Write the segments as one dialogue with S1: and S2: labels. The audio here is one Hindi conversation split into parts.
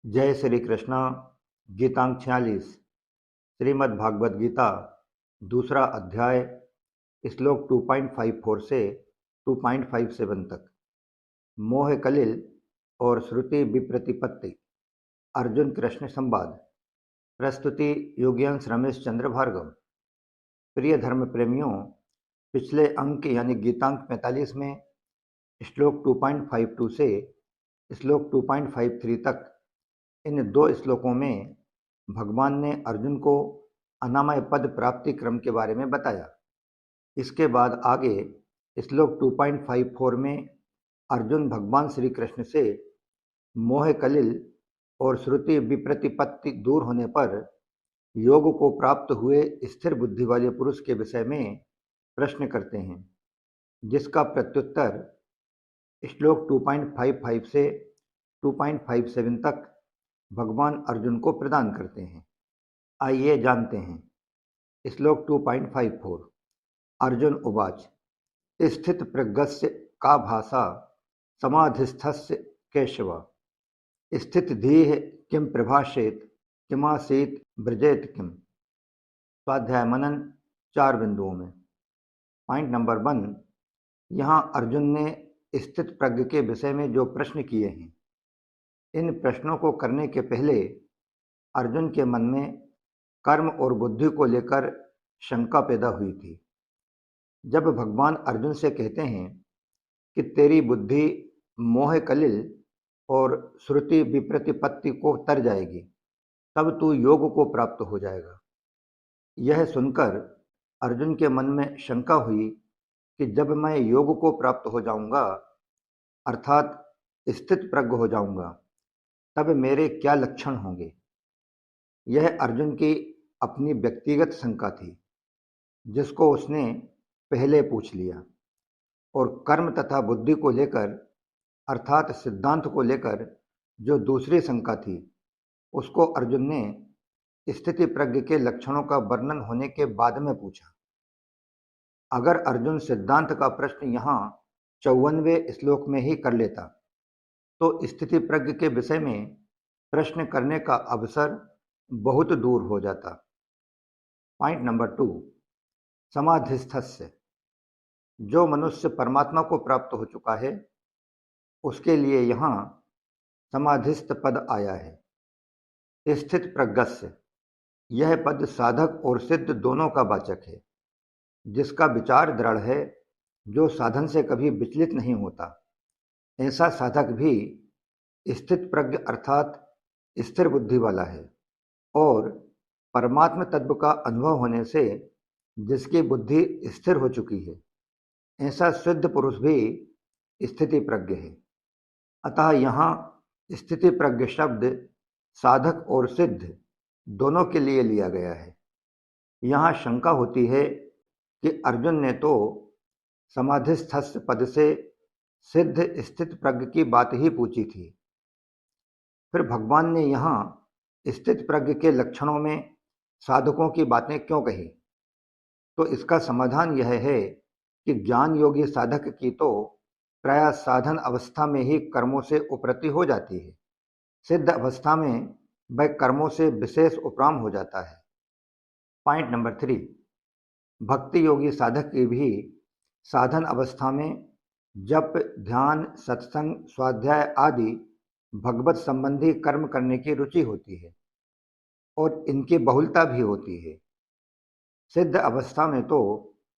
S1: जय श्री कृष्णा। गीतांक 46 श्रीमद् भागवत गीता दूसरा अध्याय श्लोक 2.54 से 2.57 तक। मोह कलिल और श्रुति विप्रतिपत्ति। अर्जुन कृष्ण संवाद। प्रस्तुति योगियांश रमेश चंद्र भार्गव। प्रिय धर्म प्रेमियों, पिछले अंक यानी गीतांक 45 में श्लोक 2.52 से श्लोक 2.53 तक इन दो श्लोकों में भगवान ने अर्जुन को अनामय पद प्राप्ति क्रम के बारे में बताया। इसके बाद आगे श्लोक 2.54 में अर्जुन भगवान श्री कृष्ण से मोह कलिल और श्रुति विप्रतिपत्ति दूर होने पर योग को प्राप्त हुए स्थिर बुद्धि वाले पुरुष के विषय में प्रश्न करते हैं, जिसका प्रत्युत्तर श्लोक 2.55 से 2.57 तक भगवान अर्जुन को प्रदान करते हैं। आइए जानते हैं। श्लोक 2.54। अर्जुन उवाच स्थित प्रज्ञस्य का भाषा समाधिस्थस्य केशव स्थित धीः किम प्रभाषेत किमासीत ब्रजेत किम। स्वाध्याय मनन 4 बिंदुओं में। पॉइंट नंबर 1, यहाँ अर्जुन ने स्थित प्रज्ञ के विषय में जो प्रश्न किए हैं, इन प्रश्नों को करने के पहले अर्जुन के मन में कर्म और बुद्धि को लेकर शंका पैदा हुई थी। जब भगवान अर्जुन से कहते हैं कि तेरी बुद्धि मोह कलिल और श्रुति विप्रतिपत्ति को तर जाएगी, तब तू योग को प्राप्त हो जाएगा, यह सुनकर अर्जुन के मन में शंका हुई कि जब मैं योग को प्राप्त हो जाऊंगा, अर्थात स्थित प्रज्ञ हो जाऊंगा, तब मेरे क्या लक्षण होंगे। यह अर्जुन की अपनी व्यक्तिगत शंका थी, जिसको उसने पहले पूछ लिया। और कर्म तथा बुद्धि को लेकर, अर्थात सिद्धांत को लेकर जो दूसरी शंका थी, उसको अर्जुन ने स्थिति प्रज्ञ के लक्षणों का वर्णन होने के बाद में पूछा। अगर अर्जुन सिद्धांत का प्रश्न यहाँ 54वें श्लोक में ही कर लेता, तो स्थिति प्रज्ञ के विषय में प्रश्न करने का अवसर बहुत दूर हो जाता। Point number 2, समाधिस्थस्य। जो मनुष्य परमात्मा को प्राप्त हो चुका है, उसके लिए यहाँ समाधिस्थ पद आया है। स्थित प्रज्ञस्य, यह पद साधक और सिद्ध दोनों का वाचक है, जिसका विचार दृढ़ है, जो साधन से कभी विचलित नहीं होता। ऐसा साधक भी स्थित प्रज्ञ अर्थात स्थिर बुद्धि वाला है, और परमात्म तत्व का अनुभव होने से जिसकी बुद्धि स्थिर हो चुकी है, ऐसा सिद्ध पुरुष भी स्थिति प्रज्ञ है। अतः यहाँ स्थिति प्रज्ञ शब्द साधक और सिद्ध दोनों के लिए लिया गया है। यहाँ शंका होती है कि अर्जुन ने तो समाधिस्थस्य पद से सिद्ध स्थित प्रज्ञ की बात ही पूछी थी, फिर भगवान ने यहाँ स्थित प्रज्ञ के लक्षणों में साधकों की बातें क्यों कही। तो इसका समाधान यह है कि ज्ञान योगी साधक की तो प्रायः साधन अवस्था में ही कर्मों से उपरति हो जाती है। सिद्ध अवस्था में वह कर्मों से विशेष उपराम हो जाता है। पॉइंट नंबर 3, भक्ति योगी साधक की भी साधन अवस्था में जप, ध्यान, सत्संग, स्वाध्याय आदि भगवत संबंधी कर्म करने की रुचि होती है, और इनकी बहुलता भी होती है। सिद्ध अवस्था में तो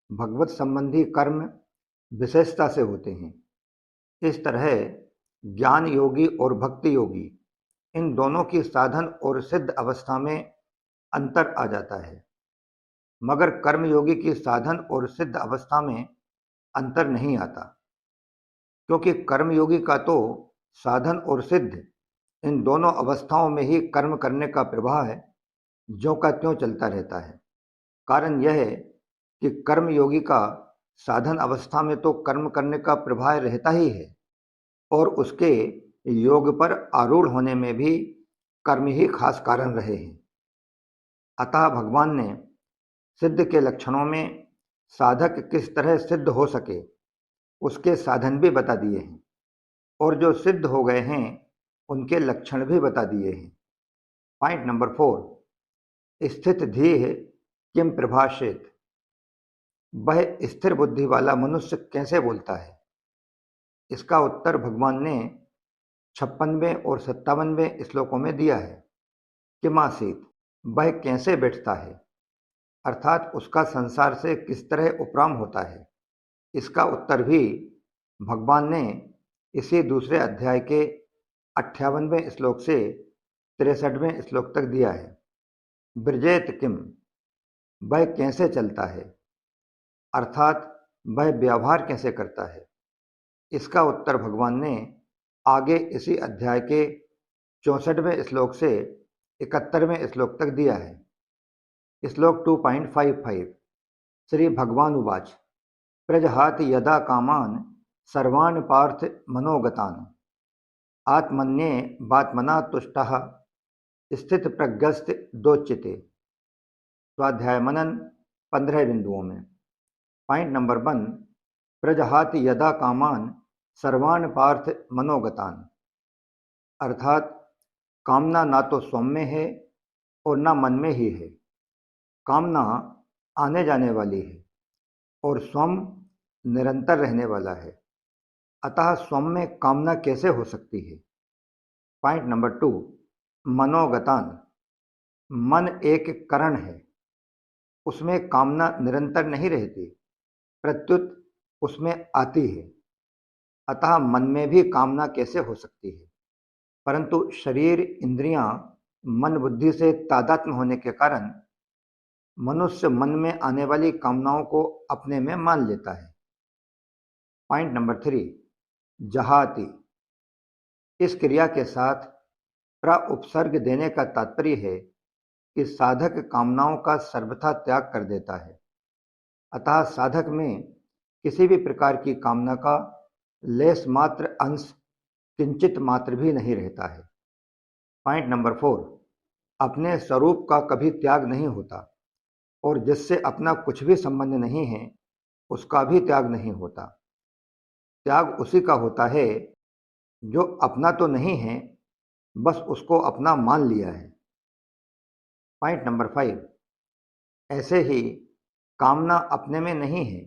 S1: भगवत संबंधी कर्म विशेषता से होते हैं। इस तरह ज्ञान योगी और भक्ति योगी, इन दोनों की साधन और सिद्ध अवस्था में अंतर आ जाता है, मगर कर्मयोगी की साधन और सिद्ध अवस्था में अंतर नहीं आता, क्योंकि कर्मयोगी का तो साधन और सिद्ध इन दोनों अवस्थाओं में ही कर्म करने का प्रवाह है, ज्यों का त्यों चलता रहता है। कारण यह है कि कर्मयोगी का साधन अवस्था में तो कर्म करने का प्रवाह रहता ही है, और उसके योग पर आरूढ़ होने में भी कर्म ही खास कारण रहे हैं। अतः भगवान ने सिद्ध के लक्षणों में साधक किस तरह सिद्ध हो सके, उसके साधन भी बता दिए हैं, और जो सिद्ध हो गए हैं उनके लक्षण भी बता दिए हैं। पॉइंट नंबर 4, स्थित धीः किम प्रभाषेत। वह स्थिर बुद्धि वाला मनुष्य कैसे बोलता है। इसका उत्तर भगवान ने 56वें और 57वें श्लोकों में दिया है। किमासीत, वह कैसे बैठता है, अर्थात उसका संसार से किस तरह उपराम होता है। इसका उत्तर भी भगवान ने इसी दूसरे अध्याय के 58वें श्लोक से 63वें श्लोक तक दिया है। ब्रजेत किम, वह कैसे चलता है, अर्थात वह व्यवहार कैसे करता है। इसका उत्तर भगवान ने आगे इसी अध्याय के 64वें श्लोक से 71वें श्लोक तक दिया है। श्लोक 2.55, श्री भगवान उवाच प्रजहाति यदा कामान सर्वान् पार्थ मनोगतान् आत्मन्येवात्मना तुष्टः स्थित प्रज्ञस्त दोच्यते। स्वाध्याय मनन 15 बिंदुओं में। पॉइंट नंबर 1, प्रजहाति यदा कामान सर्वान् पार्थ मनोगतान्, अर्थात कामना ना तो स्वम में है और ना मन में ही है। कामना आने जाने वाली है और स्वम निरंतर रहने वाला है, अतः स्वम में कामना कैसे हो सकती है। पॉइंट नंबर 2, मनोगतान, मन एक करण है, उसमें कामना निरंतर नहीं रहती, प्रत्युत उसमें आती है, अतः मन में भी कामना कैसे हो सकती है। परंतु शरीर इंद्रियां मन बुद्धि से तादात्म्य होने के कारण मनुष्य मन में आने वाली कामनाओं को अपने में मान लेता है। पॉइंट नंबर 3, जहाति, इस क्रिया के साथ उपसर्ग देने का तात्पर्य है कि साधक कामनाओं का सर्वथा त्याग कर देता है, अतः साधक में किसी भी प्रकार की कामना का लेस मात्र अंश किंचित मात्र भी नहीं रहता है। पॉइंट नंबर 4, अपने स्वरूप का कभी त्याग नहीं होता और जिससे अपना कुछ भी संबंध नहीं है उसका भी त्याग नहीं होता। त्याग उसी का होता है जो अपना तो नहीं है, बस उसको अपना मान लिया है। पॉइंट नंबर 5, ऐसे ही कामना अपने में नहीं है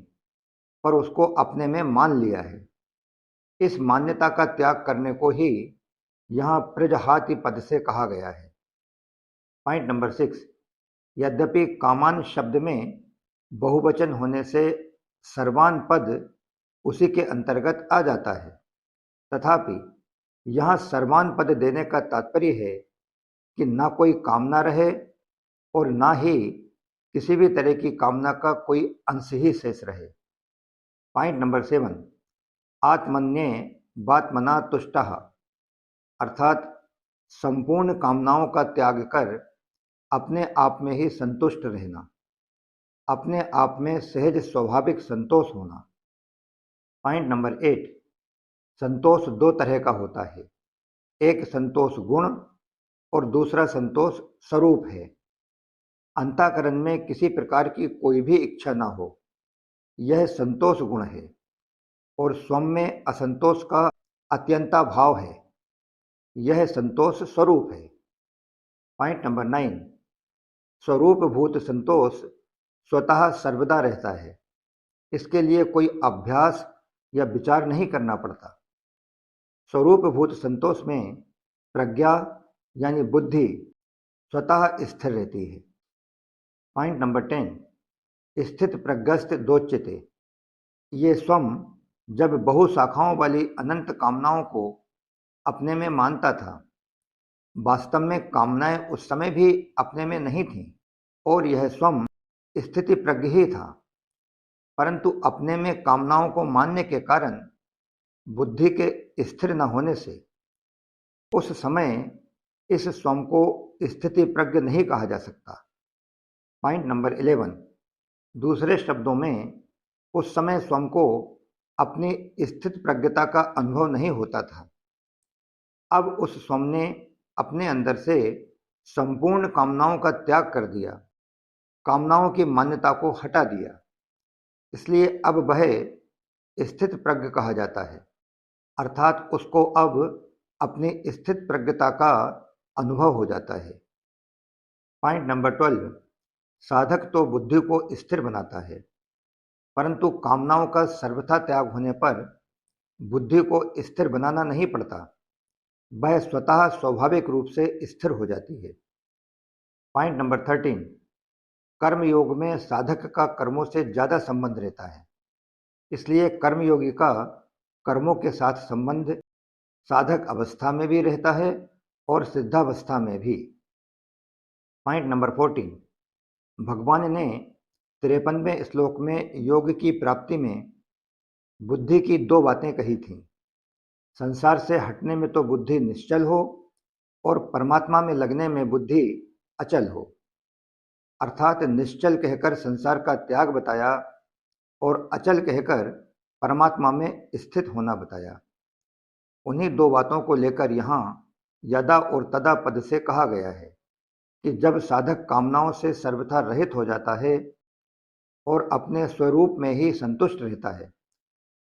S1: पर उसको अपने में मान लिया है। इस मान्यता का त्याग करने को ही यहाँ प्रजहाति पद से कहा गया है। पॉइंट नंबर 6, यद्यपि कामान शब्द में बहुवचन होने से सर्वान पद उसी के अंतर्गत आ जाता है, तथापि यहाँ सर्वान पद देने का तात्पर्य है कि ना कोई कामना रहे और ना ही किसी भी तरह की कामना का कोई अंश ही शेष रहे। पॉइंट नंबर 7, आत्मन्येवात्मना तुष्टः, अर्थात संपूर्ण कामनाओं का त्याग कर अपने आप में ही संतुष्ट रहना, अपने आप में सहज स्वाभाविक संतोष होना। पॉइंट नंबर 8, संतोष दो तरह का होता है, एक संतोष गुण और दूसरा संतोष स्वरूप है। अंतःकरण में किसी प्रकार की कोई भी इच्छा ना हो, यह संतोष गुण है, और स्वम में असंतोष का अत्यंता भाव है, यह संतोष स्वरूप है। पॉइंट नंबर 9, स्वरूप भूत संतोष स्वतः सर्वदा रहता है, इसके लिए कोई अभ्यास या विचार नहीं करना पड़ता। स्वरूप भूत संतोष में प्रज्ञा यानी बुद्धि स्वतः स्थिर रहती है। पॉइंट नंबर 10, स्थित प्रज्ञस्थ दोच्यते, ये स्वम जब बहु शाखाओं वाली अनंत कामनाओं को अपने में मानता था, वास्तव में कामनाएं उस समय भी अपने में नहीं थीं और यह स्वम स्थिति प्रज्ञ ही था, परंतु अपने में कामनाओं को मानने के कारण बुद्धि के स्थिर न होने से उस समय इस स्वम को स्थिति प्रज्ञ नहीं कहा जा सकता। पॉइंट नंबर 11, दूसरे शब्दों में उस समय स्वम को अपनी स्थित प्रज्ञता का अनुभव नहीं होता था। अब उस स्वम ने अपने अंदर से संपूर्ण कामनाओं का त्याग कर दिया, कामनाओं की मान्यता को हटा दिया, इसलिए अब वह स्थित प्रज्ञ कहा जाता है, अर्थात उसको अब अपनी स्थित प्रज्ञता का अनुभव हो जाता है। पॉइंट नंबर 12, साधक तो बुद्धि को स्थिर बनाता है, परंतु कामनाओं का सर्वथा त्याग होने पर बुद्धि को स्थिर बनाना नहीं पड़ता, वह स्वतः स्वाभाविक रूप से स्थिर हो जाती है। पॉइंट नंबर 13, कर्मयोग में साधक का कर्मों से ज्यादा संबंध रहता है, इसलिए कर्मयोगी का कर्मों के साथ संबंध साधक अवस्था में भी रहता है और सिद्धावस्था में भी। पॉइंट नंबर 14, भगवान ने 53वें श्लोक में योग की प्राप्ति में बुद्धि की दो बातें कही थीं। संसार से हटने में तो बुद्धि निश्चल हो और परमात्मा में लगने में बुद्धि अचल हो, अर्थात निश्चल कहकर संसार का त्याग बताया और अचल कहकर परमात्मा में स्थित होना बताया। उन्हीं दो बातों को लेकर यहाँ यदा और तदा पद से कहा गया है कि जब साधक कामनाओं से सर्वथा रहित हो जाता है और अपने स्वरूप में ही संतुष्ट रहता है,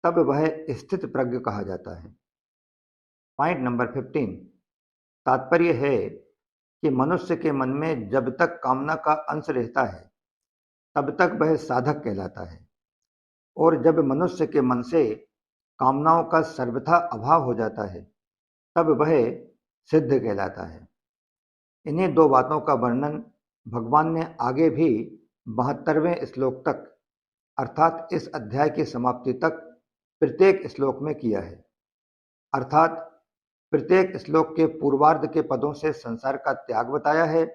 S1: तब वह स्थित प्रज्ञ कहा जाता है। पॉइंट नंबर 15, तात्पर्य है कि मनुष्य के मन में जब तक कामना का अंश रहता है तब तक वह साधक कहलाता है, और जब मनुष्य के मन से कामनाओं का सर्वथा अभाव हो जाता है तब वह सिद्ध कहलाता है। इन्हीं दो बातों का वर्णन भगवान ने आगे भी 72वें श्लोक तक, अर्थात इस अध्याय की समाप्ति तक प्रत्येक श्लोक में किया है। अर्थात प्रत्येक श्लोक के पूर्वार्ध के पदों से संसार का त्याग बताया है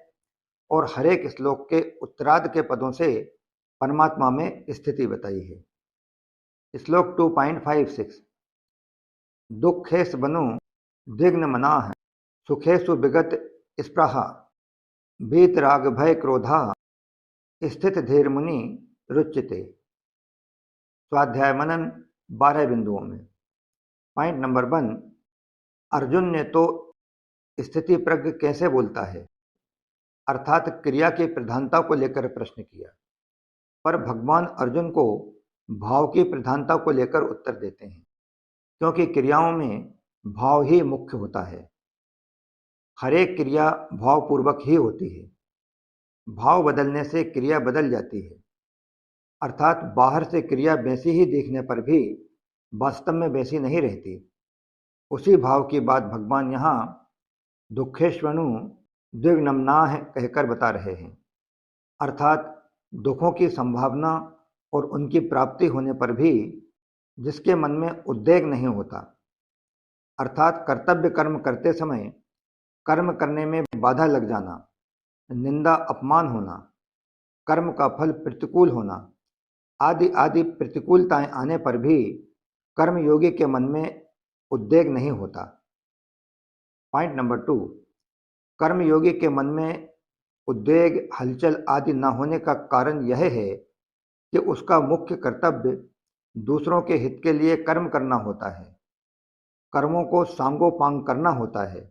S1: और हर एक श्लोक के उत्तरार्ध के पदों से परमात्मा में स्थिति बताई है। श्लोक 2.56, दुखेश बनु दिग्न मनाह सुखेशु विगत स्पृहा वीतराग भय क्रोधा स्थित धीर मुनि रुच्यते। स्वाध्याय मनन 12 बिंदुओं में। पॉइंट नंबर 1, अर्जुन ने तो स्थिति प्रज्ञ कैसे बोलता है, अर्थात क्रिया की प्रधानता को लेकर प्रश्न किया, पर भगवान अर्जुन को भाव की प्रधानता को लेकर उत्तर देते हैं, क्योंकि क्रियाओं में भाव ही मुख्य होता है। हर एक क्रिया भावपूर्वक ही होती है। भाव बदलने से क्रिया बदल जाती है, अर्थात बाहर से क्रिया वैसी ही देखने पर भी वास्तव में वैसी नहीं रहती। उसी भाव की बात भगवान यहाँ दुखेश्वनु द्विग्नमनाः कहकर बता रहे हैं, अर्थात दुखों की संभावना और उनकी प्राप्ति होने पर भी जिसके मन में उद्वेग नहीं होता, अर्थात कर्तव्य कर्म करते समय कर्म करने में बाधा लग जाना, निंदा अपमान होना, कर्म का फल प्रतिकूल होना आदि आदि प्रतिकूलताएं आने पर भी कर्मयोगी के मन में उद्वेग नहीं होता। पॉइंट नंबर 2, कर्मयोगी के मन में उद्वेग हलचल आदि न होने का कारण यह है कि उसका मुख्य कर्तव्य दूसरों के हित के लिए कर्म करना होता है, कर्मों को सांगोपांग करना होता है।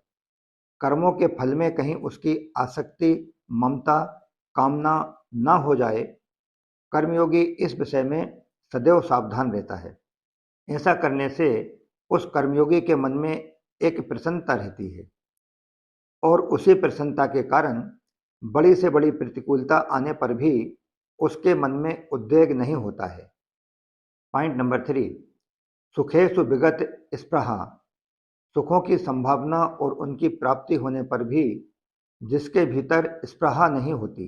S1: कर्मों के फल में कहीं उसकी आसक्ति, ममता, कामना न हो जाए, कर्मयोगी इस विषय में सदैव सावधान रहता है। ऐसा करने से उस कर्मयोगी के मन में एक प्रसन्नता रहती है और उसी प्रसन्नता के कारण बड़ी से बड़ी प्रतिकूलता आने पर भी उसके मन में उद्वेग नहीं होता है। पॉइंट नंबर 3, सुखेषु विगत स्पृहा, सुखों की संभावना और उनकी प्राप्ति होने पर भी जिसके भीतर स्पृहा नहीं होती,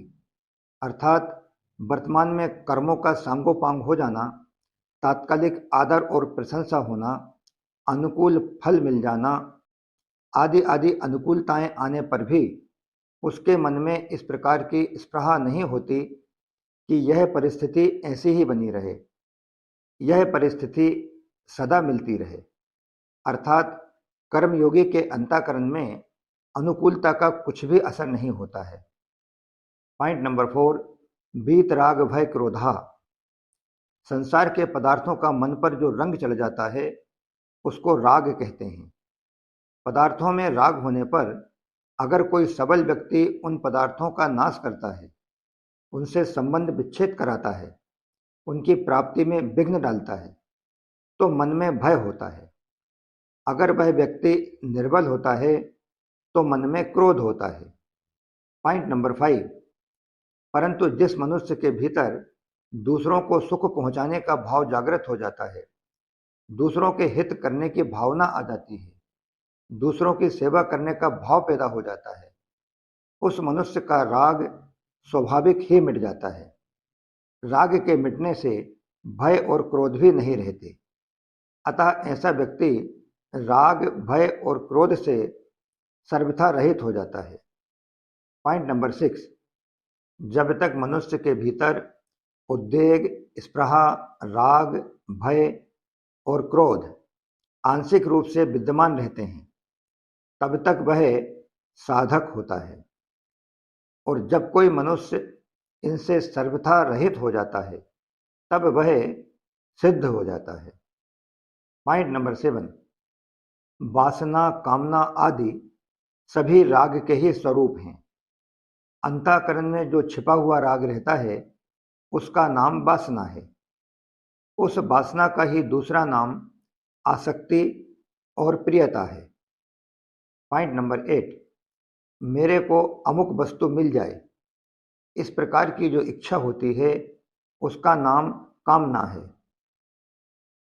S1: अर्थात वर्तमान में कर्मों का सांगोपांग हो जाना, तात्कालिक आदर और प्रशंसा होना, अनुकूल फल मिल जाना आदि आदि अनुकूलताएं आने पर भी उसके मन में इस प्रकार की स्पृहा नहीं होती कि यह परिस्थिति ऐसी ही बनी रहे, यह परिस्थिति सदा मिलती रहे, अर्थात कर्मयोगी के अंतःकरण में अनुकूलता का कुछ भी असर नहीं होता है। पॉइंट नंबर 4, वीतराग भय क्रोधा, संसार के पदार्थों का मन पर जो रंग चढ़ जाता है उसको राग कहते हैं। पदार्थों में राग होने पर अगर कोई सबल व्यक्ति उन पदार्थों का नाश करता है, उनसे संबंध विच्छेद कराता है, उनकी प्राप्ति में विघ्न डालता है, तो मन में भय होता है। अगर वह व्यक्ति निर्बल होता है तो मन में क्रोध होता है। पॉइंट नंबर 5, परंतु जिस मनुष्य के भीतर दूसरों को सुख पहुंचाने का भाव जागृत हो जाता है, दूसरों के हित करने की भावना आ जाती है, दूसरों की सेवा करने का भाव पैदा हो जाता है, उस मनुष्य का राग स्वाभाविक ही मिट जाता है। राग के मिटने से भय और क्रोध भी नहीं रहते। अतः ऐसा व्यक्ति राग, भय और क्रोध से सर्वथा रहित हो जाता है। पॉइंट नंबर 6, जब तक मनुष्य के भीतर उद्वेग, स्पृहा, राग, भय और क्रोध आंशिक रूप से विद्यमान रहते हैं, तब तक वह साधक होता है। और जब कोई मनुष्य इनसे सर्वथा रहित हो जाता है, तब वह सिद्ध हो जाता है। पॉइंट नंबर 7, वासना, कामना आदि सभी राग के ही स्वरूप हैं। अंतःकरण में जो छिपा हुआ राग रहता है, उसका नाम वासना है। उस वासना का ही दूसरा नाम आसक्ति और प्रियता है। पॉइंट नंबर 8, मेरे को अमुक वस्तु मिल जाए, इस प्रकार की जो इच्छा होती है, उसका नाम कामना है।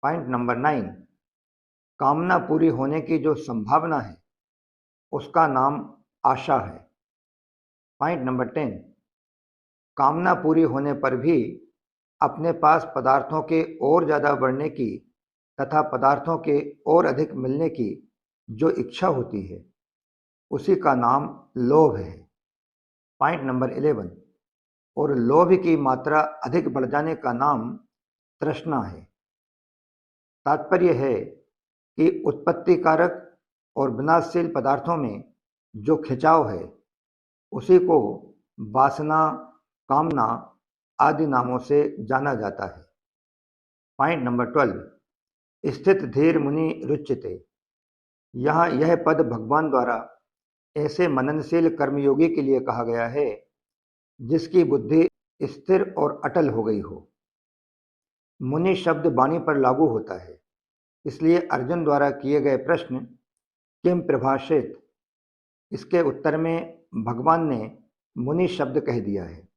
S1: पॉइंट नंबर 9, कामना पूरी होने की जो संभावना है, उसका नाम आशा है। पॉइंट नंबर 10, कामना पूरी होने पर भी अपने पास पदार्थों के और ज़्यादा बढ़ने की तथा पदार्थों के और अधिक मिलने की जो इच्छा होती है, उसी का नाम लोभ है। पॉइंट नंबर 11, और लोभ की मात्रा अधिक बढ़ जाने का नाम तृष्णा है। तात्पर्य है कि उत्पत्ति कारक और विनाशशील पदार्थों में जो खिंचाव है, उसी को वासना, कामना आदि नामों से जाना जाता है। पॉइंट नंबर 12, स्थित धीर मुनि रुच्यते। यहाँ यह पद भगवान द्वारा ऐसे मननशील कर्मयोगी के लिए कहा गया है जिसकी बुद्धि स्थिर और अटल हो गई हो। मुनि शब्द वाणी पर लागू होता है, इसलिए अर्जुन द्वारा किए गए प्रश्न किम प्रभाषित, इसके उत्तर में भगवान ने मुनि शब्द कह दिया है।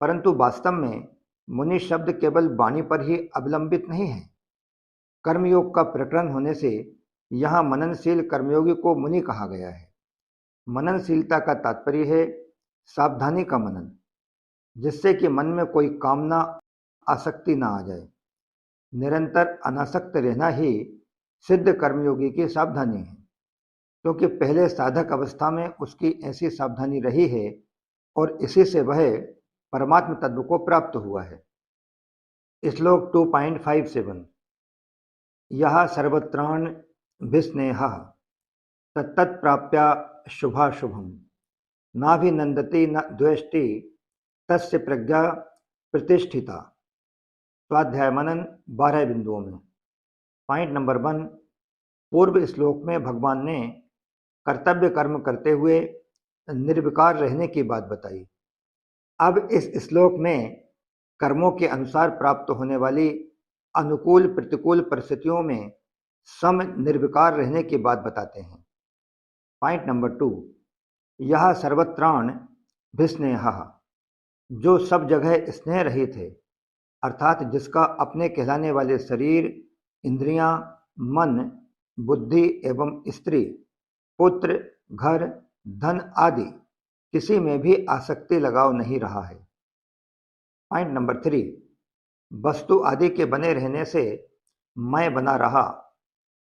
S1: परंतु वास्तव में मुनि शब्द केवल वाणी पर ही अवलंबित नहीं है। कर्मयोग का प्रकरण होने से यहाँ मननशील कर्मयोगी को मुनि कहा गया है। मननशीलता का तात्पर्य है सावधानी का मनन, जिससे कि मन में कोई कामना, आसक्ति ना आ जाए। निरंतर अनासक्त रहना ही सिद्ध कर्मयोगी की सावधानी है, क्योंकि पहले साधक अवस्था में उसकी ऐसी सावधानी रही है और इसी से वह परमात्म तत्व को प्राप्त हुआ है। श्लोक 2.57, यह सर्वत्राण विस्नेह तत्तत्प्राप्या शुभाशुभम नाभिनंदति न द्वेष्टि तस्य प्रज्ञा प्रतिष्ठिता। स्वाध्याय मनन 12 बिंदुओं में। पॉइंट नंबर 1, पूर्व श्लोक में भगवान ने कर्तव्य कर्म करते हुए निर्विकार रहने की बात बताई। अब इस श्लोक में कर्मों के अनुसार प्राप्त होने वाली अनुकूल प्रतिकूल परिस्थितियों में सम निर्विकार रहने की बात बताते हैं। पॉइंट नंबर 2, यह सर्वत्राण विस्नेह, जो सब जगह स्नेह रहित है, अर्थात जिसका अपने कहलाने वाले शरीर, इंद्रियां, मन, बुद्धि एवं स्त्री, पुत्र, घर, धन आदि किसी में भी आसक्ति लगाव नहीं रहा है। पॉइंट नंबर 3, वस्तु आदि के बने रहने से मैं बना रहा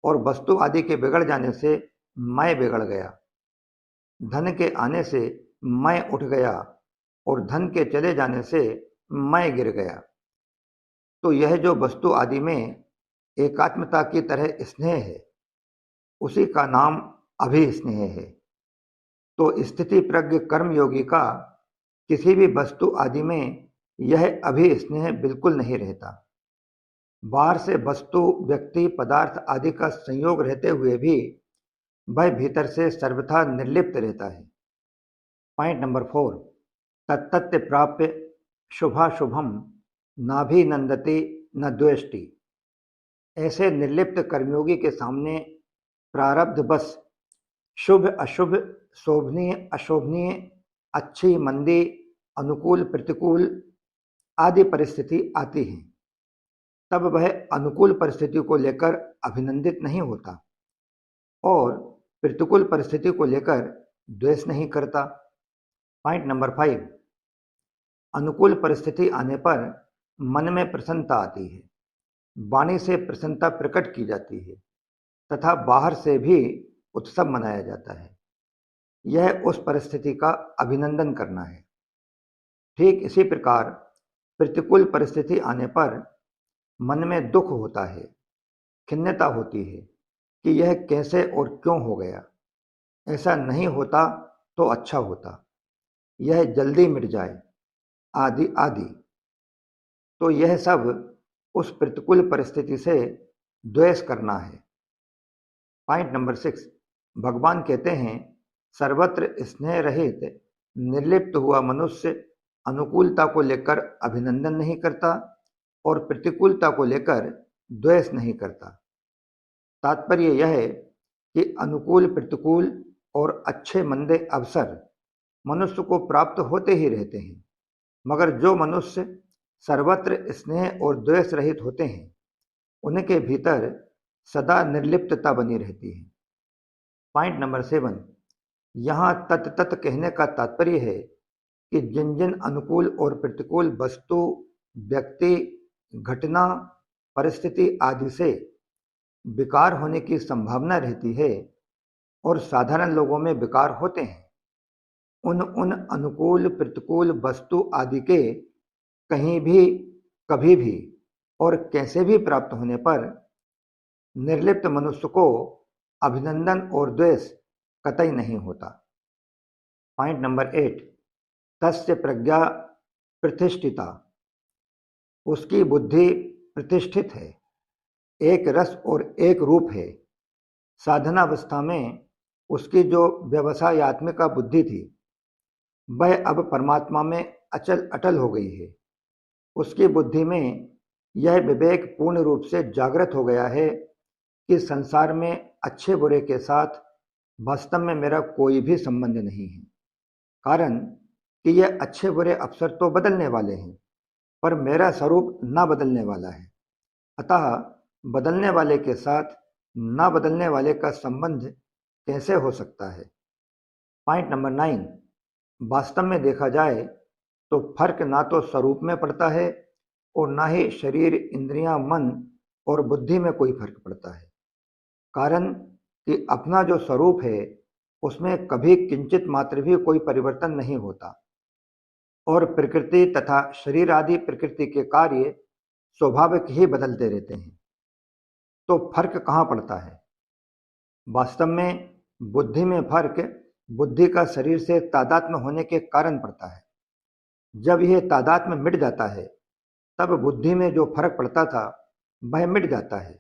S1: और वस्तु आदि के बिगड़ जाने से मैं बिगड़ गया। धन के आने से मैं उठ गया और धन के चले जाने से मैं गिर गया। तो यह जो वस्तु आदि में एकात्मता की तरह स्नेह है, उसी का नाम अभिस्नेह है। तो स्थिति प्रज्ञ कर्मयोगी का किसी भी वस्तु आदि में यह अभिस्नेह बिल्कुल नहीं रहता। बाहर से वस्तु, व्यक्ति, पदार्थ आदि का संयोग रहते हुए भी वह भीतर से सर्वथा निर्लिप्त रहता है। पॉइंट नंबर 4, तत्तत्य प्राप्य शुभाशुभम नाभिनंदति न द्वेष्टि। ऐसे निर्लिप्त कर्मयोगी के सामने प्रारब्ध बस शुभ अशुभ, शोभनीय अशोभनीय, अच्छी मंदी, अनुकूल प्रतिकूल आदि परिस्थिति आती है, तब वह अनुकूल परिस्थिति को लेकर अभिनंदित नहीं होता और प्रतिकूल परिस्थिति को लेकर द्वेष नहीं करता। पॉइंट नंबर 5, अनुकूल परिस्थिति आने पर मन में प्रसन्नता आती है, वाणी से प्रसन्नता प्रकट की जाती है तथा बाहर से भी उत्सव मनाया जाता है। यह उस परिस्थिति का अभिनंदन करना है। ठीक इसी प्रकार प्रतिकूल परिस्थिति आने पर मन में दुख होता है, खिन्नता होती है कि यह कैसे और क्यों हो गया, ऐसा नहीं होता तो अच्छा होता, यह जल्दी मिट जाए, आदि आदि। तो यह सब उस प्रतिकूल परिस्थिति से द्वेष करना है। पॉइंट नंबर 6, भगवान कहते हैं सर्वत्र स्नेह रहित निर्लिप्त हुआ मनुष्य अनुकूलता को लेकर अभिनंदन नहीं करता और प्रतिकूलता को लेकर द्वेष नहीं करता। तात्पर्य यह है कि अनुकूल प्रतिकूल और अच्छे मंदे अवसर मनुष्य को प्राप्त होते ही रहते हैं, मगर जो मनुष्य सर्वत्र स्नेह और द्वेष रहित होते हैं उनके भीतर सदा निर्लिप्तता बनी रहती है। पॉइंट नंबर 7, यहाँ तत् तत् कहने का तात्पर्य है कि जिन जिन अनुकूल और प्रतिकूल वस्तु, व्यक्ति, घटना, परिस्थिति आदि से विकार होने की संभावना रहती है और साधारण लोगों में विकार होते हैं, उन अनुकूल प्रतिकूल वस्तु आदि के कहीं भी, कभी भी और कैसे भी प्राप्त होने पर निर्लिप्त मनुष्य को अभिनंदन और द्वेष कतई नहीं होता। पॉइंट नंबर 8, तस्य प्रज्ञा प्रतिष्ठिता, उसकी बुद्धि प्रतिष्ठित है, एक रस और एक रूप है। साधनावस्था में उसकी जो व्यवसायत्मिका बुद्धि थी वह अब परमात्मा में अचल अटल हो गई है। उसकी बुद्धि में यह विवेक पूर्ण रूप से जागृत हो गया है कि संसार में अच्छे बुरे के साथ वास्तव में मेरा कोई भी संबंध नहीं है, कारण कि यह अच्छे बुरे अवसर तो बदलने वाले हैं पर मेरा स्वरूप ना बदलने वाला है। अतः बदलने वाले के साथ ना बदलने वाले का संबंध कैसे हो सकता है। पॉइंट नंबर 9, वास्तव में देखा जाए तो फर्क ना तो स्वरूप में पड़ता है और ना ही शरीर, इंद्रियां, मन और बुद्धि में कोई फर्क पड़ता है, कारण कि अपना जो स्वरूप है उसमें कभी किंचित मात्र भी कोई परिवर्तन नहीं होता और प्रकृति तथा शरीर आदि प्रकृति के कार्य स्वाभाविक ही बदलते रहते हैं। तो फर्क कहाँ पड़ता है? वास्तव में बुद्धि में फर्क बुद्धि का शरीर से तादात्म्य होने के कारण पड़ता है। जब यह तादात्म्य मिट जाता है तब बुद्धि में जो फर्क पड़ता था वह मिट जाता है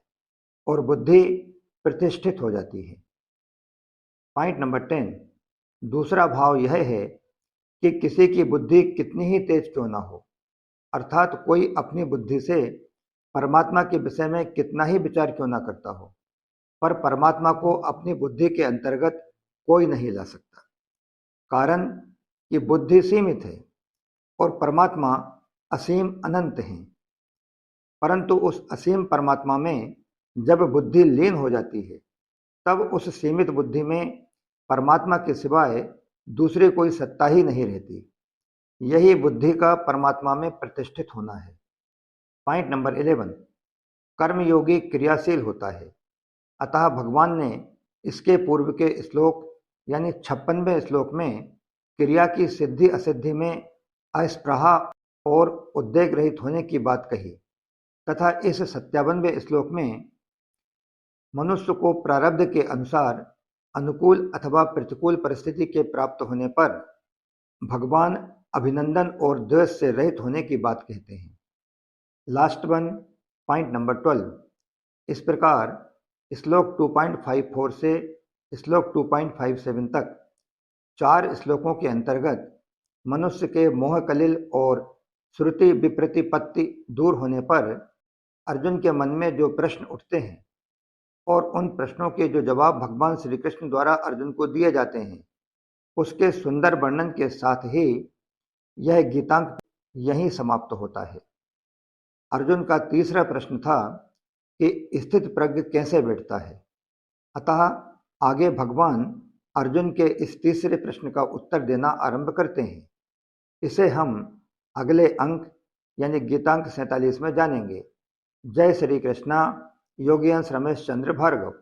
S1: और बुद्धि प्रतिष्ठित हो जाती है। पॉइंट नंबर 10, दूसरा भाव यह है कि किसी की बुद्धि कितनी ही तेज क्यों ना हो, अर्थात कोई अपनी बुद्धि से परमात्मा के विषय में कितना ही विचार क्यों ना करता हो, पर परमात्मा को अपनी बुद्धि के अंतर्गत कोई नहीं ला सकता, कारण कि बुद्धि सीमित है और परमात्मा असीम अनंत है। परंतु उस असीम परमात्मा में जब बुद्धि लीन हो जाती है तब उस सीमित बुद्धि में परमात्मा के सिवाय दूसरी कोई सत्ता ही नहीं रहती। यही बुद्धि का परमात्मा में प्रतिष्ठित होना है। पॉइंट नंबर 11, कर्मयोगी क्रियाशील होता है, अतः भगवान ने इसके पूर्व के श्लोक यानी 56वें श्लोक में क्रिया की सिद्धि असिद्धि में अस्पृहा और उद्वेग रहित होने की बात कही तथा इस 57वें श्लोक में मनुष्य को प्रारब्ध के अनुसार अनुकूल अथवा प्रतिकूल परिस्थिति के प्राप्त होने पर भगवान अभिनंदन और द्वेष से रहित होने की बात कहते हैं। लास्ट वन, पॉइंट नंबर 12, इस प्रकार श्लोक 2.54 से श्लोक 2.57 तक 4 श्लोकों के अंतर्गत मनुष्य के मोह कलिल और श्रुति विप्रतिपत्ति दूर होने पर अर्जुन के मन में जो प्रश्न उठते हैं और उन प्रश्नों के जो जवाब भगवान श्री कृष्ण द्वारा अर्जुन को दिए जाते हैं, उसके सुंदर वर्णन के साथ ही यह गीतांक यहीं समाप्त होता है। अर्जुन का तीसरा प्रश्न था कि स्थित प्रज्ञ कैसे बैठता है। अतः आगे भगवान अर्जुन के इस तीसरे प्रश्न का उत्तर देना आरंभ करते हैं। इसे हम अगले अंक यानी गीतांक 47 में जानेंगे। जय श्री कृष्णा। योगी अंश रमेश चंद्र भार्गव।